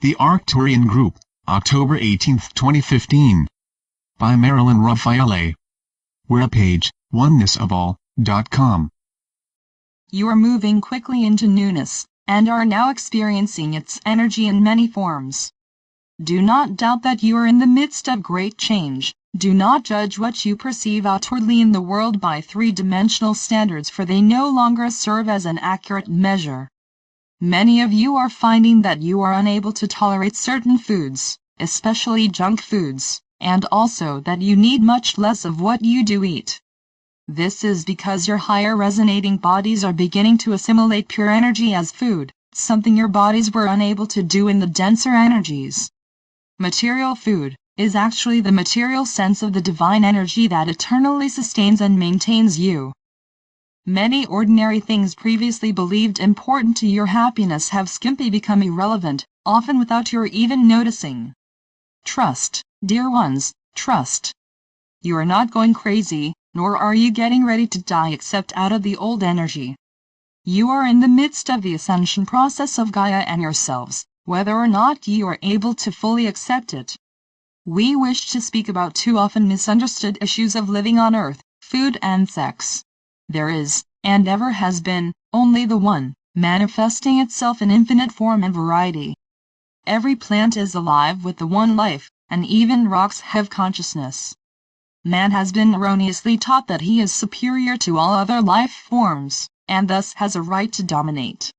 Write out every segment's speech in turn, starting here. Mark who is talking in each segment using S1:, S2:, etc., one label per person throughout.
S1: The Arcturian Group, October 18, 2015. By Marilyn Raffaele. Webpage, onenessofall.com.
S2: You are moving quickly into newness, and are now experiencing its energy in many forms. Do not doubt that you are in the midst of great change. Do not judge what you perceive outwardly in the world by three-dimensional standards, for they no longer serve as an accurate measure. Many of you are finding that you are unable to tolerate certain foods, especially junk foods, and also that you need much less of what you do eat. This is because your higher resonating bodies are beginning to assimilate pure energy as food, something your bodies were unable to do in the denser energies. Material food is actually the material sense of the divine energy that eternally sustains and maintains you. Many ordinary things previously believed important to your happiness have skimpily become irrelevant, often without your even noticing. Trust, dear ones, trust. You are not going crazy, nor are you getting ready to die except out of the old energy. You are in the midst of the ascension process of Gaia and yourselves, whether or not you are able to fully accept it. We wish to speak about two often misunderstood issues of living on Earth, food and sex. There is, and ever has been, only the one, manifesting itself in infinite form and variety. Every plant is alive with the one life, and even rocks have consciousness. Man has been erroneously taught that he is superior to all other life forms, and thus has a right to dominate.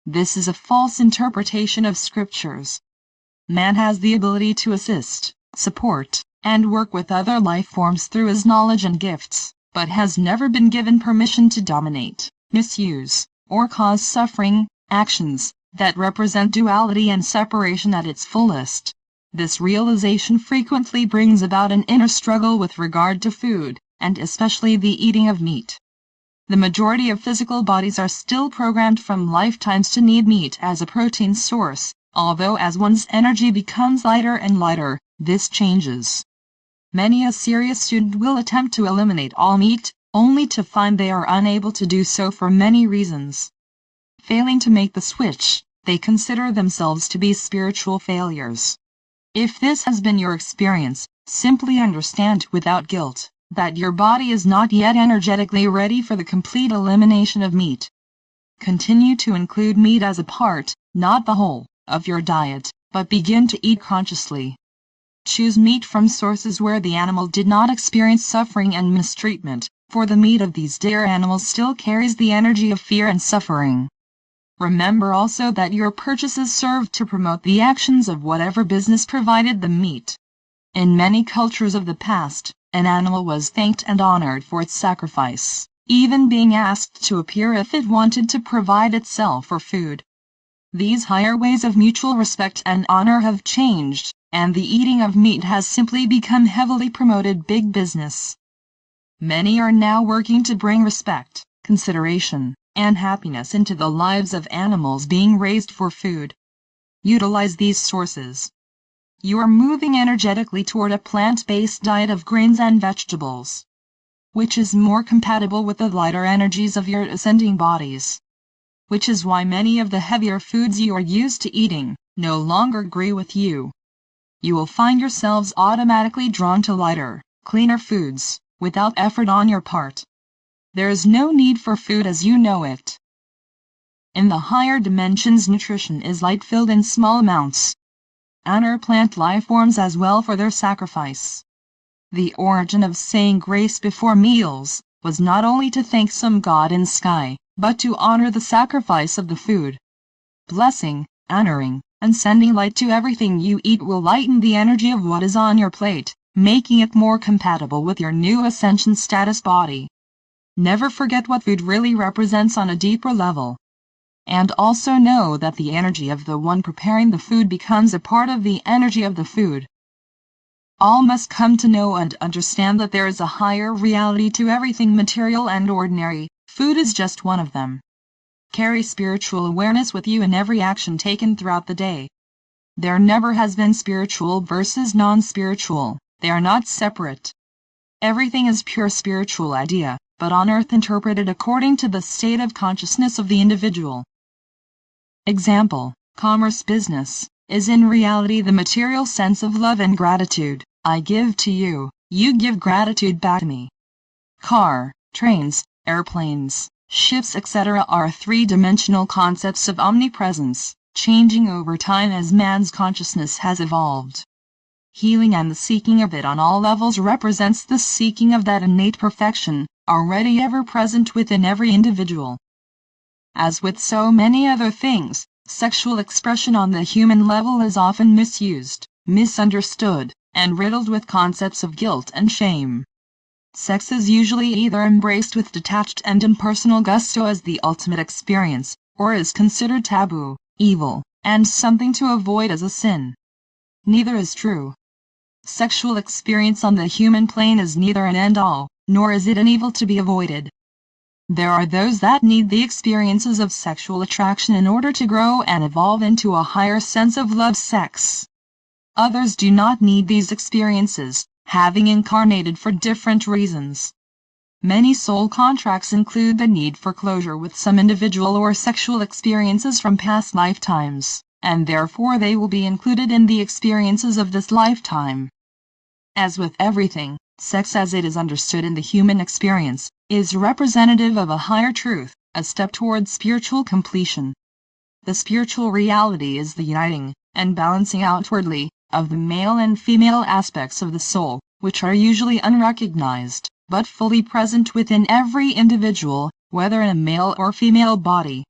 S2: This is a false interpretation of scriptures. Man has the ability to assist, support, and work with other life forms through his knowledge and gifts, but has never been given permission to dominate, misuse, or cause suffering, actions that represent duality and separation at its fullest. This realization frequently brings about an inner struggle with regard to food, and especially the eating of meat. The majority of physical bodies are still programmed from lifetimes to need meat as a protein source, although as one's energy becomes lighter and lighter, this changes. Many a serious student will attempt to eliminate all meat, only to find they are unable to do so for many reasons. Failing to make the switch, they consider themselves to be spiritual failures. If this has been your experience, simply understand without guilt that your body is not yet energetically ready for the complete elimination of meat. Continue to include meat as a part, not the whole, of your diet, but begin to eat consciously. Choose meat from sources where the animal did not experience suffering and mistreatment, for the meat of these dear animals still carries the energy of fear and suffering. Remember also that your purchases serve to promote the actions of whatever business provided the meat. In many cultures of the past, an animal was thanked and honored for its sacrifice, even being asked to appear if it wanted to provide itself for food. These higher ways of mutual respect and honor have changed, and the eating of meat has simply become heavily promoted big business. Many are now working to bring respect, consideration, and happiness into the lives of animals being raised for food. Utilize these sources. You are moving energetically toward a plant-based diet of grains and vegetables, which is more compatible with the lighter energies of your ascending bodies. Which is why many of the heavier foods you are used to eating no longer agree with you. You will find yourselves automatically drawn to lighter, cleaner foods, without effort on your part. There is no need for food as you know it. In the higher dimensions, nutrition is light-filled in small amounts. Honor plant life forms as well for their sacrifice. The origin of saying grace before meals was not only to thank some god in sky, but to honor the sacrifice of the food. Blessing, honoring, and sending light to everything you eat will lighten the energy of what is on your plate, making it more compatible with your new ascension status body. Never forget what food really represents on a deeper level. And also know that the energy of the one preparing the food becomes a part of the energy of the food. All must come to know and understand that there is a higher reality to everything material and ordinary. Food is just one of them. Carry spiritual awareness with you in every action taken throughout the day. There never has been spiritual versus non-spiritual. They are not separate. Everything is pure spiritual idea, but on earth interpreted according to the state of consciousness of the individual. Example, commerce business. is in reality the material sense of love and gratitude. I give to you, you give gratitude back to me. Car, trains, airplanes, ships etc. are three-dimensional concepts of omnipresence, changing over time as man's consciousness has evolved. Healing and the seeking of it on all levels represents the seeking of that innate perfection, already ever present within every individual. As with so many other things, sexual expression on the human level is often misused, misunderstood, and riddled with concepts of guilt and shame. Sex is usually either embraced with detached and impersonal gusto as the ultimate experience, or is considered taboo, evil, and something to avoid as a sin. Neither is true. Sexual experience on the human plane is neither an end-all, nor is it an evil to be avoided. There are those that need the experiences of sexual attraction in order to grow and evolve into a higher sense of love sex. Others do not need these experiences, having incarnated for different reasons. Many soul contracts include the need for closure with some individual or sexual experiences from past lifetimes, and therefore they will be included in the experiences of this lifetime. As with everything, sex as it is understood in the human experience, is representative of a higher truth, a step toward spiritual completion. The spiritual reality is the uniting, and balancing outwardly, of the male and female aspects of the soul, which are usually unrecognized, but fully present within every individual, whether in a male or female body.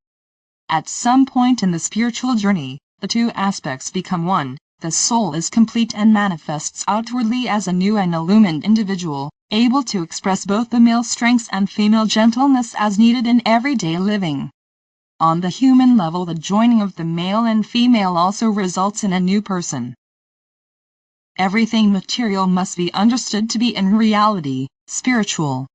S2: At some point in the spiritual journey, the two aspects become one. The soul is complete and manifests outwardly as a new and illumined individual, able to express both the male strengths and female gentleness as needed in everyday living. On the human level, the joining of the male and female also results in a new person. Everything material must be understood to be in reality spiritual.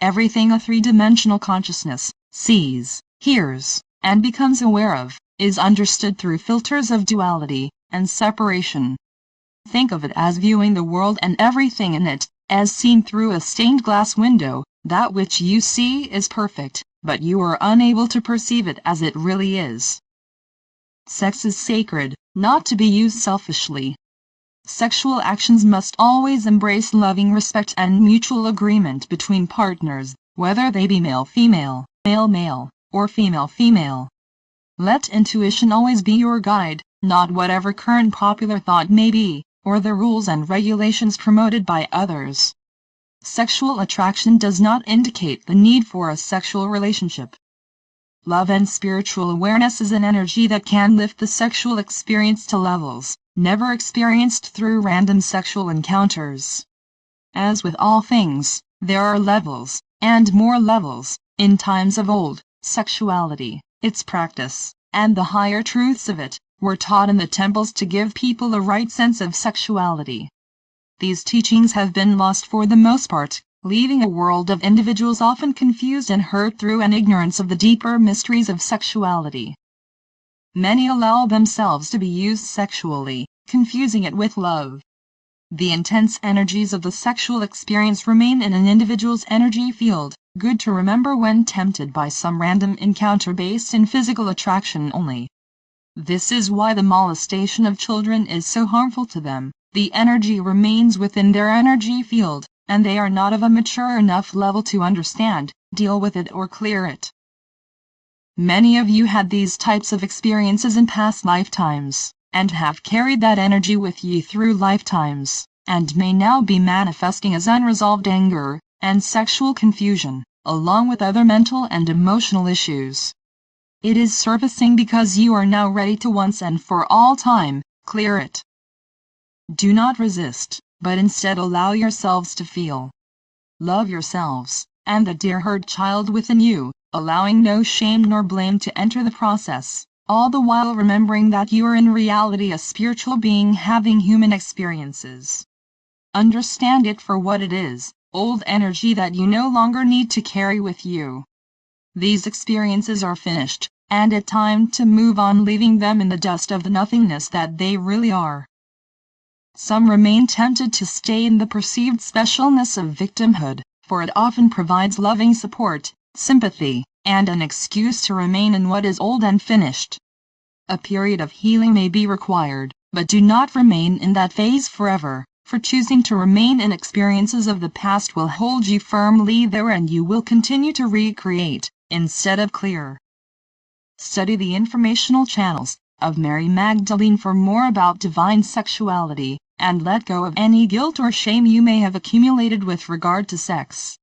S2: Everything a three-dimensional consciousness sees, hears, and becomes aware of, is understood through filters of duality and separation. Think of it as viewing the world and everything in it, as seen through a stained glass window. That which you see is perfect, but you are unable to perceive it as it really is. Sex is sacred, not to be used selfishly. Sexual actions must always embrace loving respect and mutual agreement between partners, whether they be male-female, male-male, or female-female. Let intuition always be your guide, not whatever current popular thought may be, or the rules and regulations promoted by others. Sexual attraction does not indicate the need for a sexual relationship. Love and spiritual awareness is an energy that can lift the sexual experience to levels never experienced through random sexual encounters. As with all things, there are levels, and more levels, in times of old. Sexuality, its practice, and the higher truths of it, were taught in the temples to give people a right sense of sexuality. These teachings have been lost for the most part, leaving a world of individuals often confused and hurt through an ignorance of the deeper mysteries of sexuality. Many allow themselves to be used sexually, confusing it with love. The intense energies of the sexual experience remain in an individual's energy field, good to remember when tempted by some random encounter based in physical attraction only. This is why the molestation of children is so harmful to them. The energy remains within their energy field, and they are not of a mature enough level to understand, deal with it or clear it. Many of you had these types of experiences in past lifetimes, and have carried that energy with you through lifetimes, and may now be manifesting as unresolved anger and sexual confusion, along with other mental and emotional issues. It is surfacing because you are now ready to once and for all time clear it. Do not resist, but instead allow yourselves to feel. Love yourselves, and the dear hurt child within you, allowing no shame nor blame to enter the process, all the while remembering that you are in reality a spiritual being having human experiences. Understand it for what it is, old energy that you no longer need to carry with you. These experiences are finished, and it's time to move on, leaving them in the dust of the nothingness that they really are. Some remain tempted to stay in the perceived specialness of victimhood, for it often provides loving support, sympathy, and an excuse to remain in what is old and finished. A period of healing may be required, but do not remain in that phase forever, for choosing to remain in experiences of the past will hold you firmly there and you will continue to recreate, instead of clear. Study the informational channels of Mary Magdalene for more about divine sexuality, and let go of any guilt or shame you may have accumulated with regard to sex.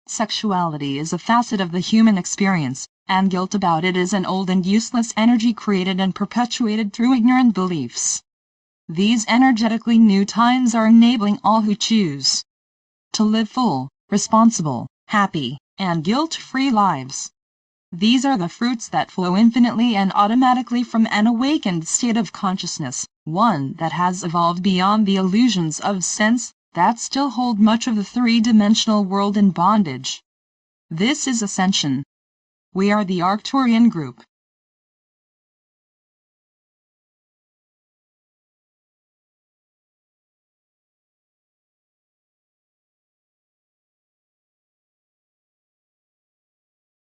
S2: Sexuality is a facet of the human experience, and guilt about it is an old and useless energy created and perpetuated through ignorant beliefs. These energetically new times are enabling all who choose to live full, responsible, happy, and guilt-free lives. These are the fruits that flow infinitely and automatically from an awakened state of consciousness, one that has evolved beyond the illusions of sense that still hold much of the three-dimensional world in bondage. This is ascension. We are the Arcturian group.